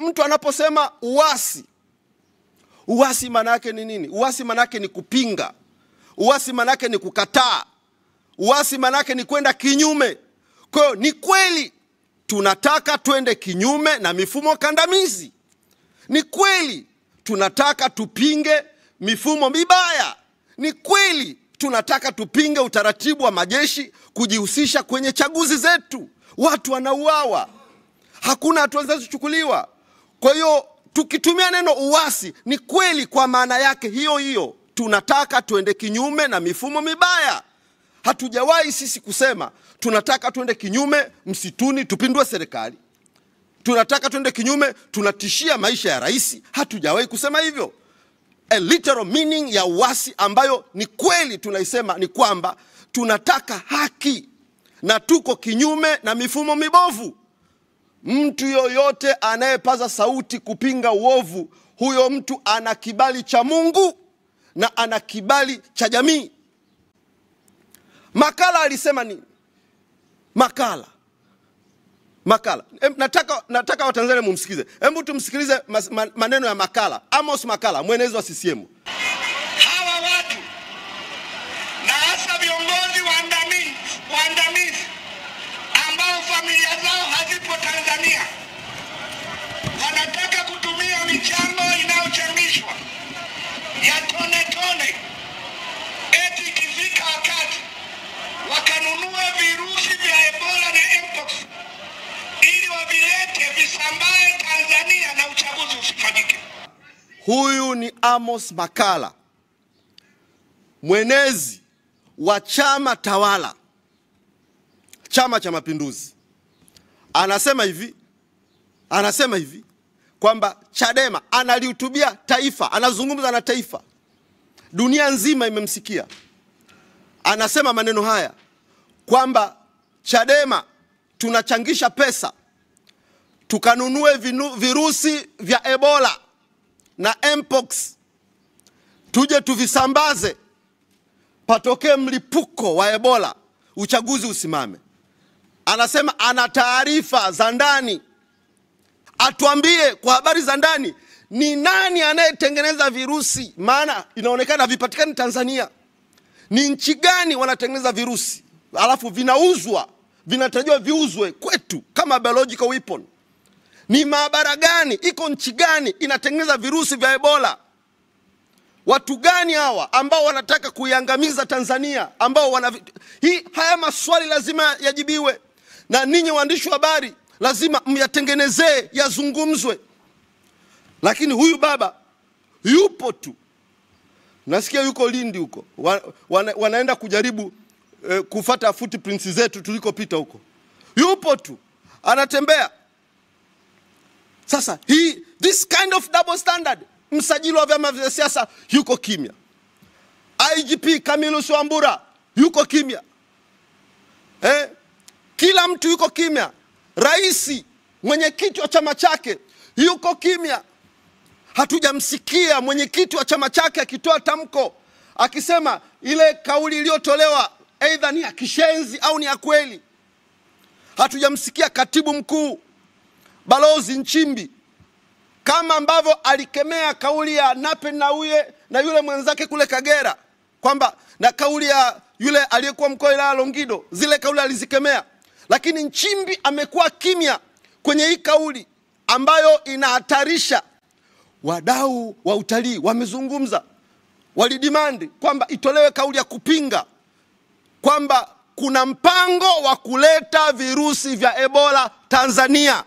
mtu anaposema uasi, uasi maana yake ni nini? Uasi maana yake ni kupinga. Uasi maana yake ni kukataa. Uasi maana yake ni kwenda kinyume. Kwa hiyo ni kweli tunataka twende kinyume na mifumo kandamizi. Ni kweli tunataka tupinge mifumo mibaya. Ni kweli tunataka tupinge utaratibu wa majeshi kujihusisha kwenye chaguzi zetu. Watu wanauawa, hakuna hatua zinazochukuliwa. Kwa hiyo tukitumia neno uasi, ni kweli kwa maana yake hiyo hiyo tunataka tuende kinyume na mifumo mibaya. Hatujawahi sisi kusema tunataka tuende kinyume msituni tupindue serikali. Tunataka tuende kinyume tunatishia maisha ya rais. Hatujawahi kusema hivyo. A literal meaning ya uasi ambayo ni kweli tunaisema ni kwamba tunataka haki na tuko kinyume na mifumo mibovu. Mtu yoyote anayepaza sauti kupinga uovu, huyo mtu ana kibali cha Mungu na ana kibali cha jamii. Makala alisema nini? Makala. Nataka Watanzania mumsikize. Hebu tumsikilize maneno ya Makala. Amos Makala, mwenezi wa CCM. Hawa watu na hasa viongozi waandamizi ambao familia zao hazipo Tanzania wanataka kutumia michango inayochangishwa ya tone tone, eti ikifika wakati wakanunue virusi vya Ebola na Mpox ili wavilete visambae Tanzania na uchaguzi usifanyike. Huyu ni Amos Makala, mwenezi wa chama tawala, Chama cha Mapinduzi. Anasema hivi kwamba Chadema, analihutubia taifa, anazungumza na taifa. Dunia nzima imemsikia. Anasema maneno haya kwamba Chadema tunachangisha pesa tukanunue virusi vya Ebola na Mpox, tuje tuvisambaze, patokee mlipuko wa Ebola, uchaguzi usimame. Anasema ana taarifa za ndani, atuambie kwa habari za ndani ni nani anayetengeneza virusi, maana inaonekana vipatikani Tanzania. Ni nchi gani wanatengeneza virusi alafu vinauzwa, vinatarajiwa viuzwe kwetu kama biological weapon? Ni maabara gani, iko nchi gani inatengeneza virusi vya Ebola? Watu gani hawa ambao wanataka kuiangamiza Tanzania, ambao haya maswali lazima yajibiwe, na ninyi waandishi wa habari lazima myatengenezee, yazungumzwe. Lakini huyu baba yupo tu. Nasikia yuko Lindi huko. Wanaenda kujaribu kufuata footprints zetu tulikopita huko. Yupo tu. Anatembea. Sasa this kind of double standard, msajili wa vyama vya siasa yuko kimya. IGP Camillus Wambura yuko kimya. Kila mtu yuko kimya. Rais, mwenyekiti wa chama chake yuko kimya. Hatujamsikia mwenyekiti wa chama chake akitoa tamko akisema ile kauli iliyotolewa aidha ni ya kishenzi au ni ya kweli. Hatujamsikia katibu mkuu Balozi Nchimbi kama ambavyo alikemea kauli ya Nape Nnauye na yule mwenzake kule Kagera, kwamba na kauli ya yule aliyekuwa mkoa wa Longido, zile kauli alizikemea. Lakini Nchimbi amekuwa kimya kwenye hii kauli ambayo inahatarisha. Wadau wa utalii wamezungumza, walidimandi kwamba itolewe kauli ya kupinga kwamba kuna mpango wa kuleta virusi vya Ebola Tanzania.